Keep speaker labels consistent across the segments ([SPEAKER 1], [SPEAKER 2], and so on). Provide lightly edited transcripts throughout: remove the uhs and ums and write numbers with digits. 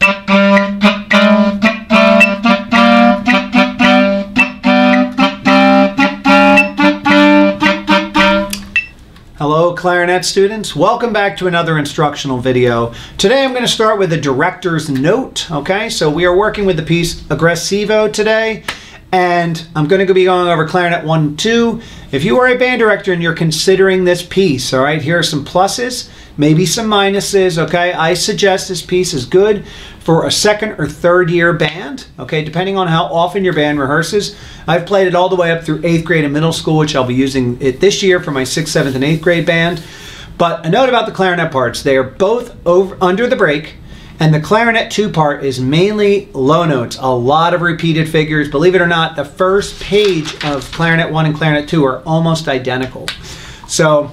[SPEAKER 1] Hello clarinet students, welcome back to another instructional video. Today I'm going to start with a director's note. Okay, so we are working with the piece Aggressivo today, and I'm going to be going over clarinet 1 and 2. If you are a band director and you're considering this piece, all right, here are some pluses, maybe some minuses. Okay, I suggest this piece is good for a second or third year band, okay, depending on how often your band rehearses. I've played it all the way up through 8th grade and middle school, which I'll be using it this year for my 6th, 7th, and 8th grade band. But a note about the clarinet parts, they are both under the break, and the clarinet 2 part is mainly low notes, a lot of repeated figures. Believe it or not, the first page of clarinet 1 and clarinet 2 are almost identical. So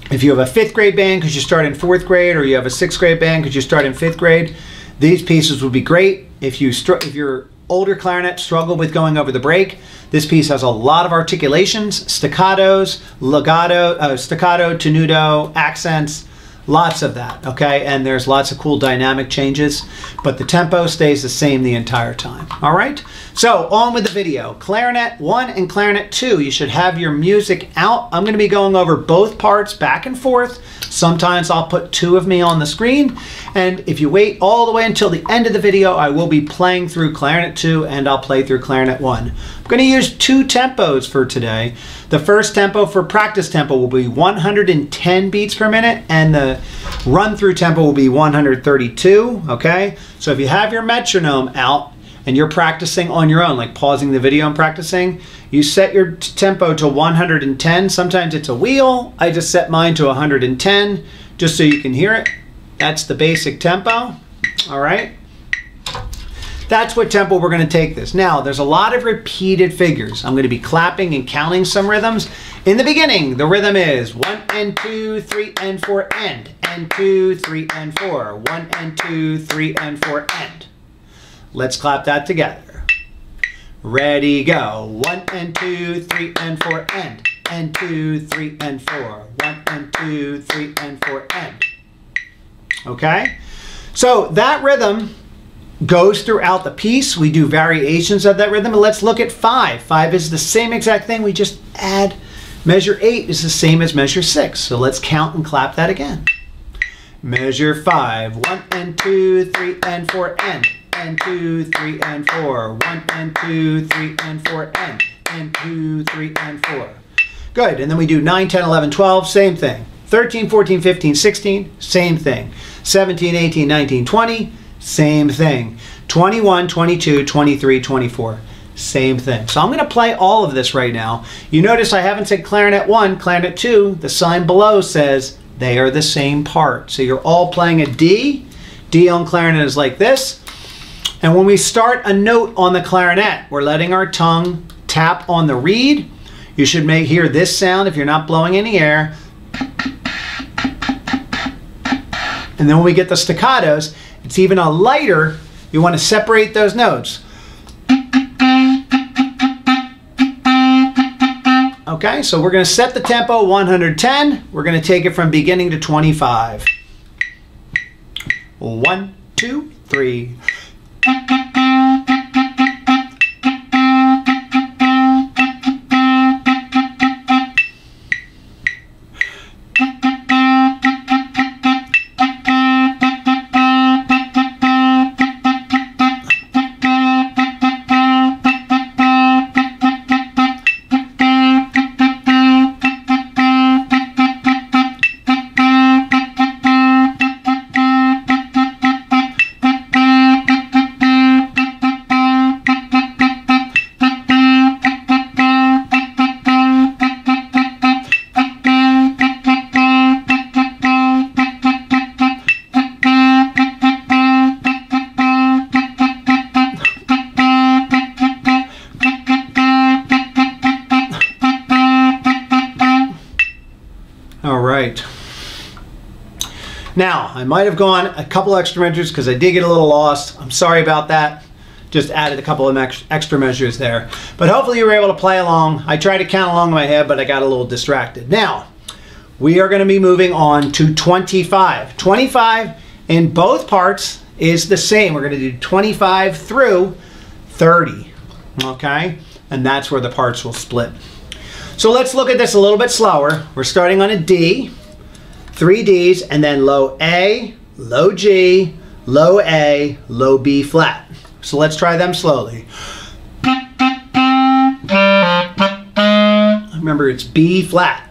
[SPEAKER 1] if you have a 5th grade band because you start in 4th grade, or you have a 6th grade band because you start in 5th grade, these pieces would be great. If your older clarinet struggle with going over the break, this piece has a lot of articulations, staccatos, legato, staccato, tenuto, accents, lots of that, okay? And there's lots of cool dynamic changes, but the tempo stays the same the entire time, all right? So on with the video. Clarinet 1 and clarinet 2, you should have your music out. I'm gonna be going over both parts back and forth. Sometimes I'll put 2 of me on the screen, and if you wait all the way until the end of the video, I will be playing through clarinet 2 and I'll play through clarinet 1. I'm gonna use 2 tempos for today. The first tempo for practice tempo will be 110 beats per minute, and the run-through tempo will be 132, okay? So if you have your metronome out and you're practicing on your own, like pausing the video and practicing, you set your tempo to 110. Sometimes it's a wheel. I just set mine to 110 just so you can hear it. That's the basic tempo, all right? That's what tempo we're going to take this. Now, there's a lot of repeated figures. I'm going to be clapping and counting some rhythms. In the beginning, the rhythm is 1 and 2, 3 and 4, end. And 2, 3 and 4. 1 and 2, 3 and 4, end. Let's clap that together. Ready, go. 1 and 2, 3 and 4, end. And 2, 3 and 4. 1 and 2, 3 and 4, end. Okay? So that rhythm goes throughout the piece. We do variations of that rhythm, and let's look at 5. 5 is the same exact thing. We just add measure 8 is the same as measure 6. So let's count and clap that again. Measure 5. 1 and 2, 3 and 4, end. And 2, 3 and 4. 1 and 2, 3 and 4, end. And 2, 3 and 4. Good. And then we do 9, 10, 11, 12, same thing. 13, 14, 15, 16, same thing. 17, 18, 19, 20, same thing. 21, 22, 23, 24, same thing. So I'm going to play all of this right now. You notice I haven't said clarinet 1, clarinet 2. The sign below says they are the same part. So you're all playing a D. D on clarinet is like this. And when we start a note on the clarinet, we're letting our tongue tap on the reed. You should hear this sound if you're not blowing any air. And then when we get the staccatos, it's even a lighter. You want to separate those notes. Okay, so we're going to set the tempo 110. We're going to take it from beginning to 25. 1, 2, 3. Now, I might have gone a couple extra measures because I did get a little lost. I'm sorry about that. Just added a couple of extra measures there. But hopefully you were able to play along. I tried to count along in my head, but I got a little distracted. Now, we are going to be moving on to 25. 25 in both parts is the same. We're going to do 25 through 30, okay? And that's where the parts will split. So let's look at this a little bit slower. We're starting on a D, 3 Ds, and then low A, low G, low A, low B flat. So let's try them slowly. Remember, it's B flat.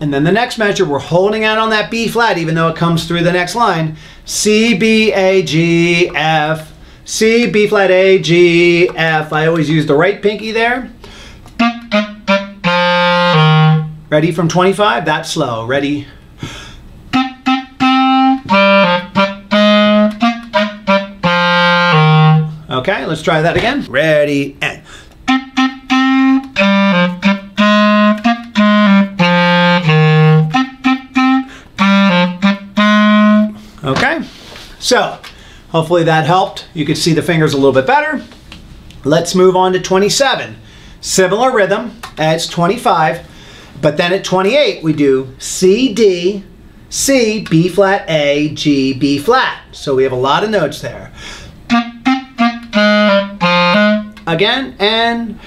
[SPEAKER 1] And then the next measure, we're holding out on that B flat even though it comes through the next line. C, B, A, G, F. C, B flat, A, G, F. I always use the right pinky there. Ready from 25? That's slow. Ready? Okay, let's try that again. Ready, and. Okay, so hopefully that helped. You could see the fingers a little bit better. Let's move on to 27. Similar rhythm as 25, but then at 28 we do C, D, C, B flat, A, G, B flat. So we have a lot of notes there. Again, and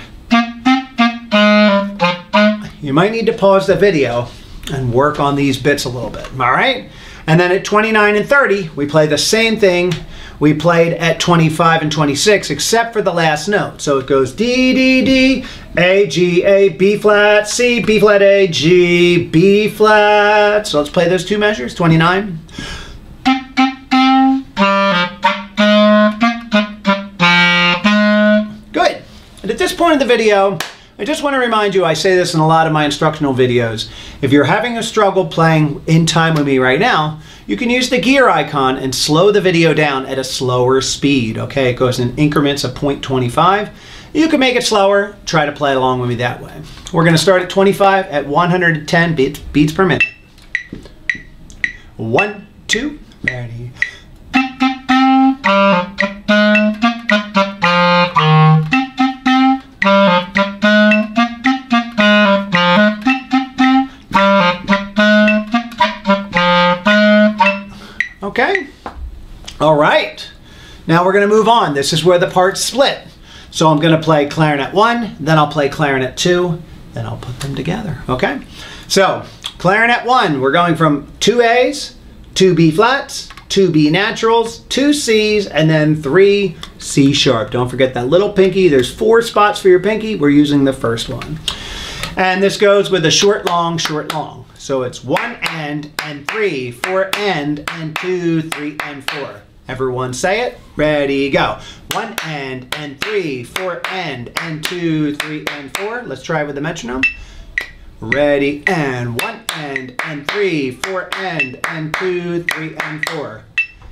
[SPEAKER 1] you might need to pause the video and work on these bits a little bit, all right? And then at 29 and 30, we play the same thing we played at 25 and 26, except for the last note. So it goes D, D, D, A, G, A, B flat, C, B flat, A, G, B flat. So let's play those two measures, 29. Good. And at this point in the video, I just want to remind you, I say this in a lot of my instructional videos, if you're having a struggle playing in time with me right now, you can use the gear icon and slow the video down at a slower speed, okay? It goes in increments of 0.25. You can make it slower, try to play along with me that way. We're going to start at 25 at 110 beats per minute. 1, 2, ready. Okay, all right, now we're going to move on. This is where the parts split. So I'm going to play clarinet 1, then I'll play clarinet 2, then I'll put them together, okay? So clarinet 1, we're going from 2 A's, 2 B flats, 2 B naturals, 2 C's, and then 3 C sharp. Don't forget that little pinky. There's 4 spots for your pinky. We're using the first one. And this goes with a short, long, short, long. So it's 1 and 3, 4 and 2, 3 and 4. Everyone say it. Ready, go. 1 and 3, 4 and 2, 3 and 4. Let's try with the metronome. Ready, and 1 and 3, 4 and 2, 3 and 4.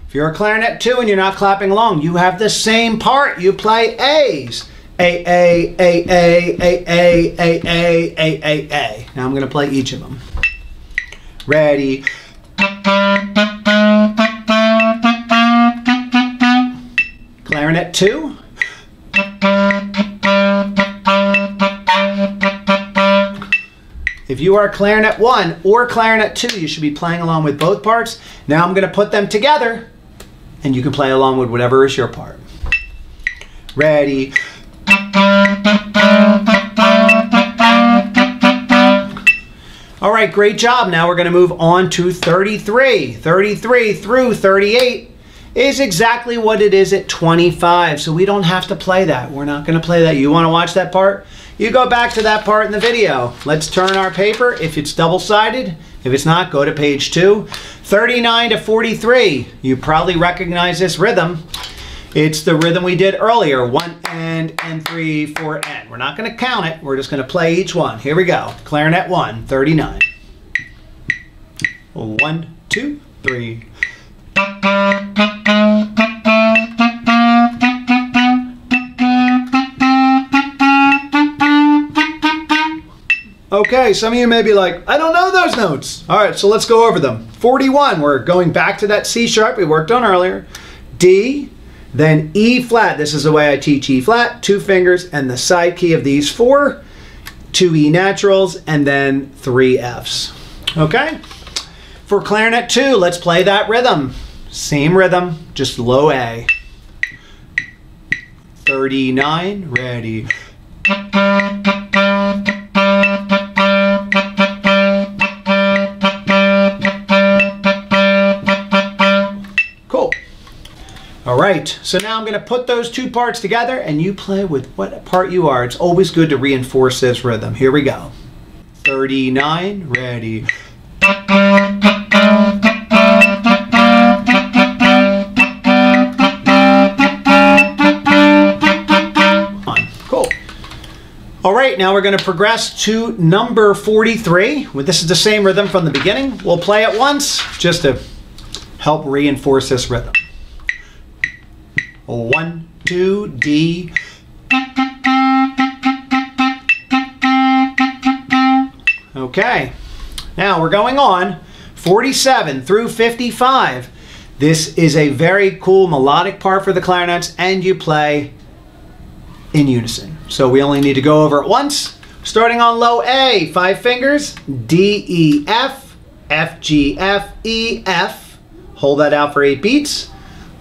[SPEAKER 1] If you're a clarinet 2 and you're not clapping along, you have the same part. You play A's. A, A, A, A, A, A, A, A, A, A, A. Now I'm going to play each of them. Ready. Clarinet 2. If you are clarinet 1 or clarinet 2, you should be playing along with both parts. Now I'm going to put them together, and you can play along with whatever is your part. Ready. All right, great job. Now we're going to move on to 33. 33 through 38 is exactly what it is at 25, so we don't have to play that. We're not going to play that. You want to watch that part? You go back to that part in the video. Let's turn our paper if it's double-sided. If it's not, go to page 2. 39 to 43. You probably recognize this rhythm. It's the rhythm we did earlier. 1 and 3, 4 and. We're not going to count it. We're just going to play each one. Here we go. Clarinet 1, 39. 1, 2, 3. Okay, some of you may be like, I don't know those notes. All right, so let's go over them. 41, we're going back to that C sharp we worked on earlier. D, then E flat. This is the way I teach E flat, 2 fingers, and the side key of these 4, 2 E naturals, and then 3 Fs. Okay? For clarinet 2, let's play that rhythm. Same rhythm, just low A. 39, ready. Cool. All right, so now I'm going to put those two parts together and you play with what part you are. It's always good to reinforce this rhythm. Here we go. 39, ready. Cool. All right, now we're going to progress to number 43. This is the same rhythm from the beginning. We'll play it once just to help reinforce this rhythm. 1, 2, D. Okay, now we're going on 47 through 55. This is a very cool melodic part for the clarinets, and you play in unison. So we only need to go over it once. Starting on low A, 5 fingers, D, E, F, F, G, F, E, F. Hold that out for 8 beats.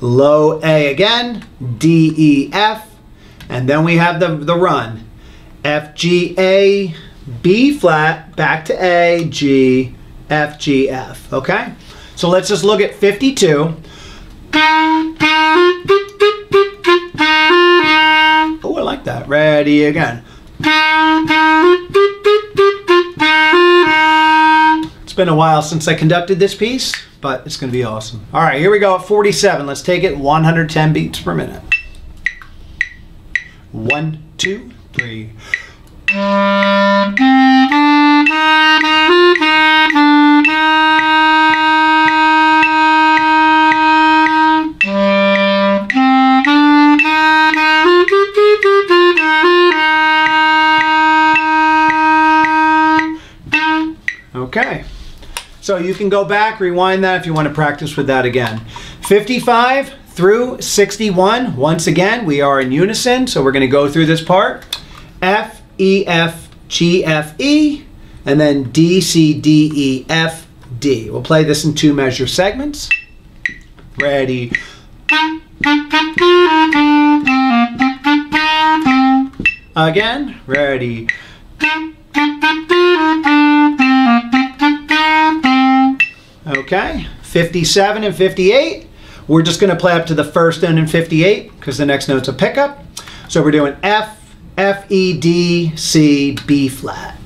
[SPEAKER 1] Low A again, D, E, F, and then we have the run. F, G, A, B flat, back to A, G, F, G, F, okay? So let's just look at 52. Oh, I like that. Ready again. It's been a while since I conducted this piece, but it's going to be awesome. All right, here we go at 47. Let's take it 110 beats per minute. 1, 2, 3. Okay, so you can go back, rewind that if you want to practice with that again. 55 through 61, once again, we are in unison, so we're going to go through this part. F, E, F, G, F, E, and then D, C, D, E, F, D. We'll play this in 2 measure segments. Ready. Again, ready. Okay, 57 and 58. We're just going to play up to the first note in 58 because the next note's a pickup. So we're doing F, F, E, D, C, B flat.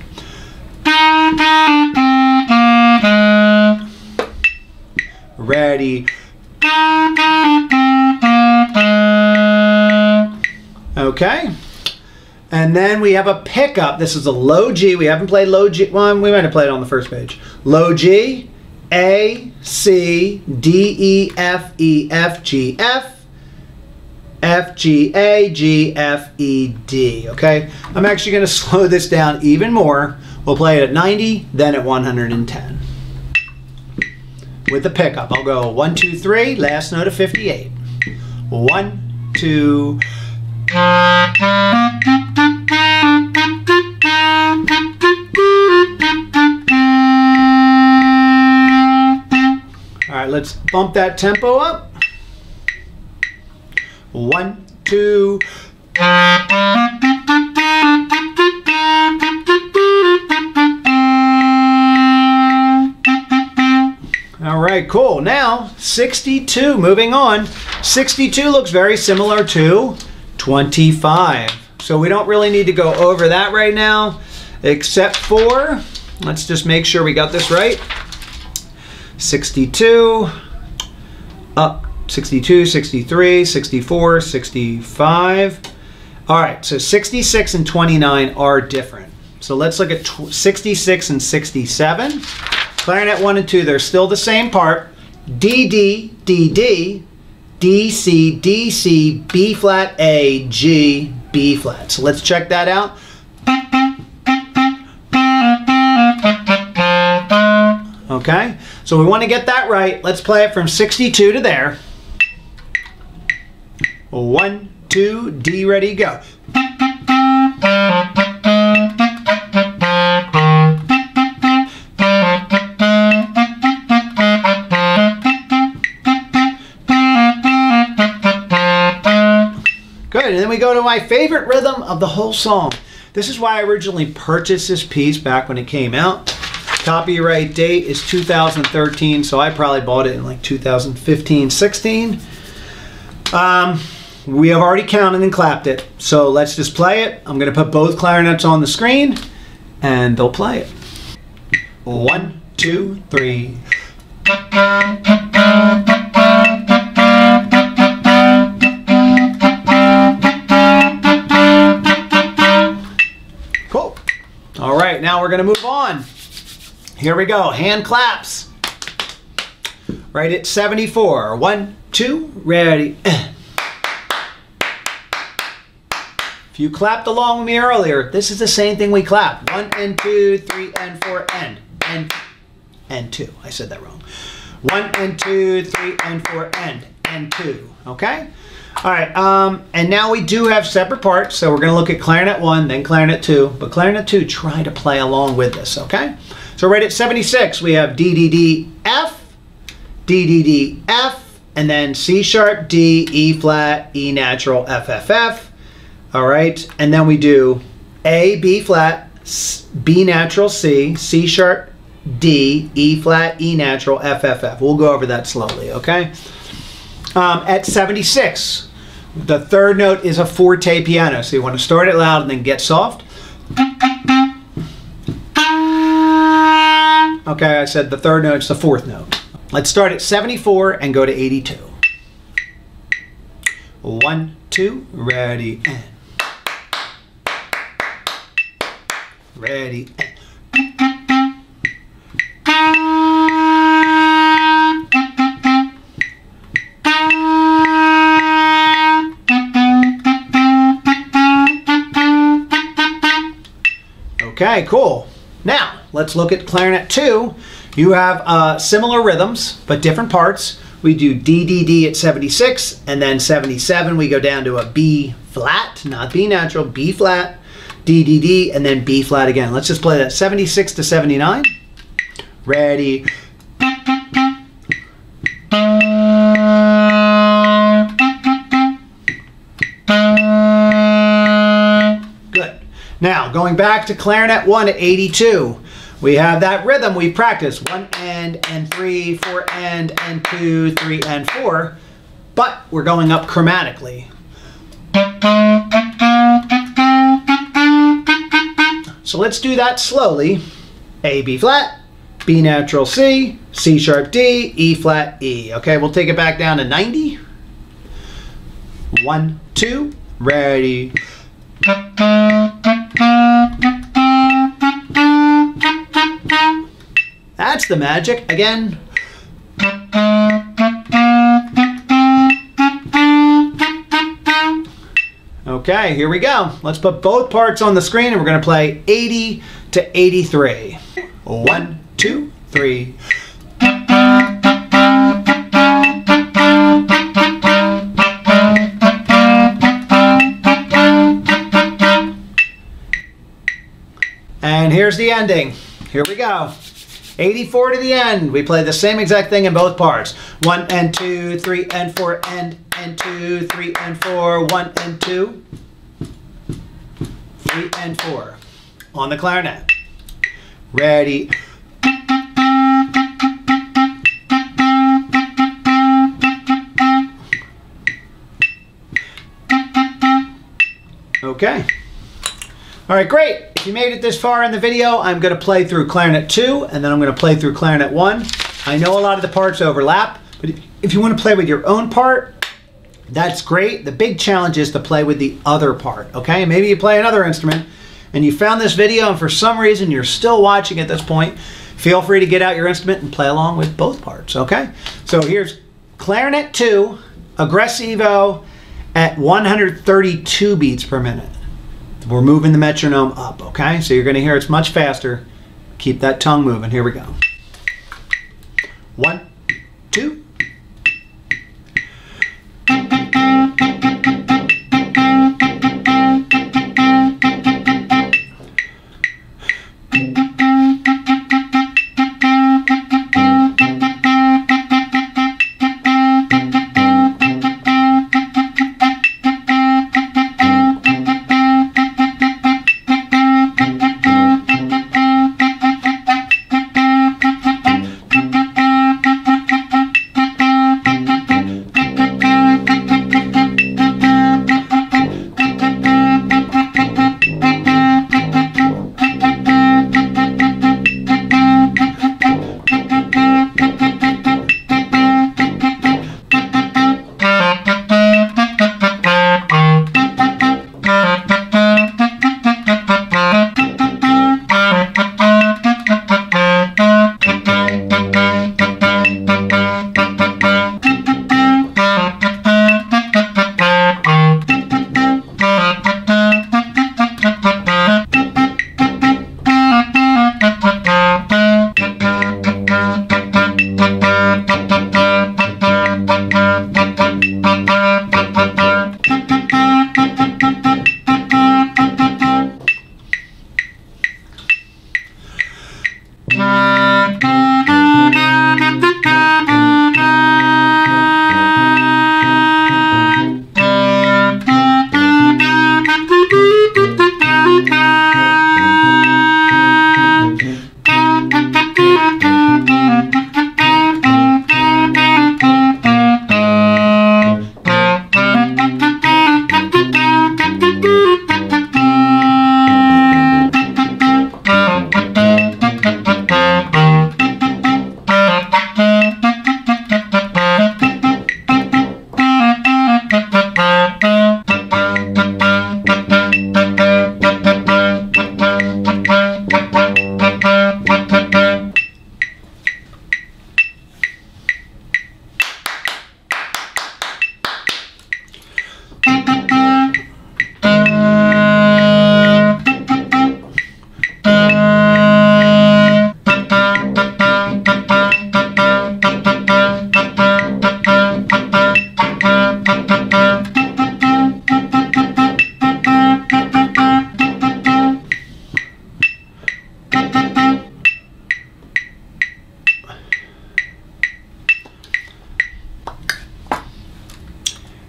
[SPEAKER 1] Ready. Okay. And then we have a pickup. This is a low G. We haven't played low G. Well, we might have played it on the first page. Low G, A, C, D, E, F, E, F, G, F, F, G, A, G, F, E, D. Okay? I'm actually going to slow this down even more. We'll play it at 90, then at 110. With the pickup, I'll go 1, 2, 3, last note of 58. 1, 2. All right, let's bump that tempo up. 1, 2. All right, cool. Now, 62, moving on. 62 looks very similar to 25. So we don't really need to go over that right now, except for, let's just make sure we got this right. 62, up, 62, 63, 64, 65. All right, so 66 and 29 are different. So let's look at 66 and 67. Clarinet 1 and 2, they're still the same part. D, D, D, D, D, C, D, C, B flat, A, G, B flat. So let's check that out. Okay, so we want to get that right. Let's play it from 62 to there. 1, 2, D, ready, go. good. And then we go to my favorite rhythm of the whole song. This is why I originally purchased this piece back when it came out. Copyright date is 2013, so I probably bought it in like 2015, 16. We have already counted and clapped it, so let's just play it. I'm going to put both clarinets on the screen, and they'll play it. 1, 2, 3. Cool. All right, now we're going to move on. Here we go. Hand claps. Right at 74. 1, 2, ready. If you clapped along with me earlier, this is the same thing we clapped. 1 and 2, 3 and 4 and 2. I said that wrong. 1 and 2, 3 and 4 and 2. Okay? All right. And now we do have separate parts. So we're going to look at clarinet 1, then clarinet 2. But clarinet 2, try to play along with this. Okay? So right at 76, we have D, D, D, F, D, D, D, F, and then C sharp, D, E flat, E natural, F, F, F. All right, and then we do A, B flat, B natural, C, C sharp, D, E flat, E natural, F, F, F. We'll go over that slowly, okay? At 76, the third note is a forte piano, so you want to start it loud and then get soft. Okay, I said the third note's the fourth note. Let's start at 74 and go to 82. 1, 2, ready, and. Ready. Okay, cool. Now, let's look at clarinet 2. You have similar rhythms, but different parts. We do D, D, D at 76, and then 77 we go down to a B flat, not B natural, B flat. D, D, D, and then B flat again. Let's just play that 76 to 79. Ready. Good. Now, going back to clarinet 1 at 82. We have that rhythm we practiced. 1 and 3, 4 and 2, 3 and 4. But we're going up chromatically. So let's do that slowly. A, B flat, B natural C, C sharp D, E flat E. Okay, we'll take it back down to 90. 1, 2, ready. That's the magic. Again. Okay, here we go. Let's put both parts on the screen and we're going to play 80 to 83. 1, 2, 3. And here's the ending. Here we go. 84 to the end. We play the same exact thing in both parts. 1 and 2, 3 and 4 and 2, 3 and 4, 1 and 2, 3 and 4 on the clarinet. Ready. Okay. All right, great. If you made it this far in the video, I'm going to play through clarinet 2, and then I'm going to play through clarinet 1. I know a lot of the parts overlap, but if you want to play with your own part, that's great. The big challenge is to play with the other part, okay? Maybe you play another instrument, and you found this video, and for some reason you're still watching at this point, feel free to get out your instrument and play along with both parts, okay? So here's clarinet 2, Aggressivo at 132 beats per minute. We're moving the metronome up, okay? So you're going to hear it's much faster. Keep that tongue moving. Here we go. 1, 2.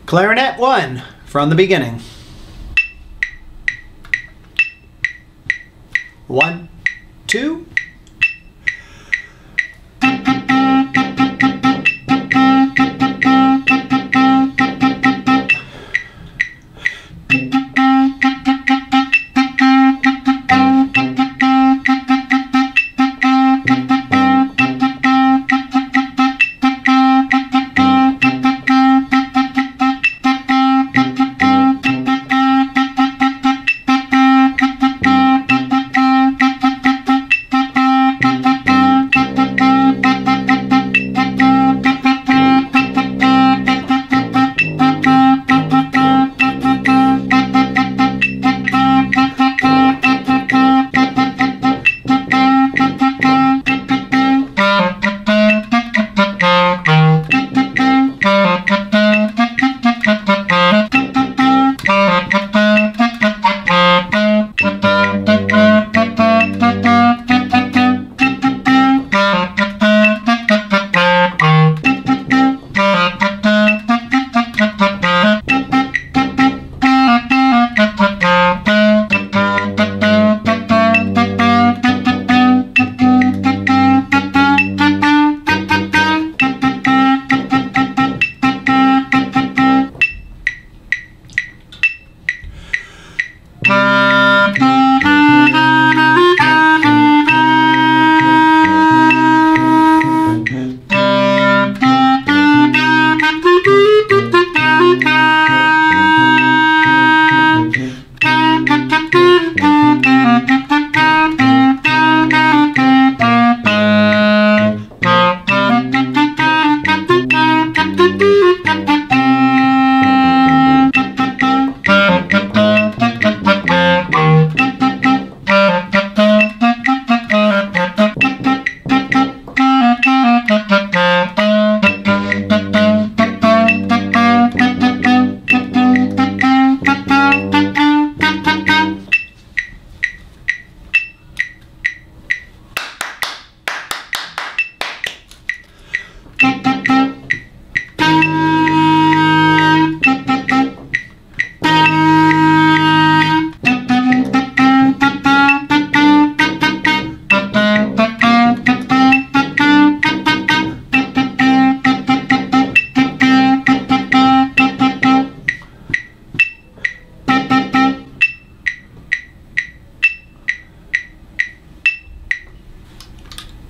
[SPEAKER 1] Clarinet 1 from the beginning. 1, 2.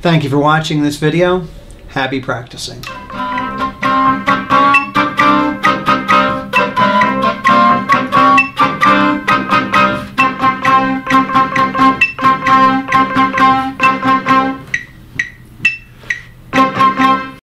[SPEAKER 1] Thank you for watching this video. Happy practicing.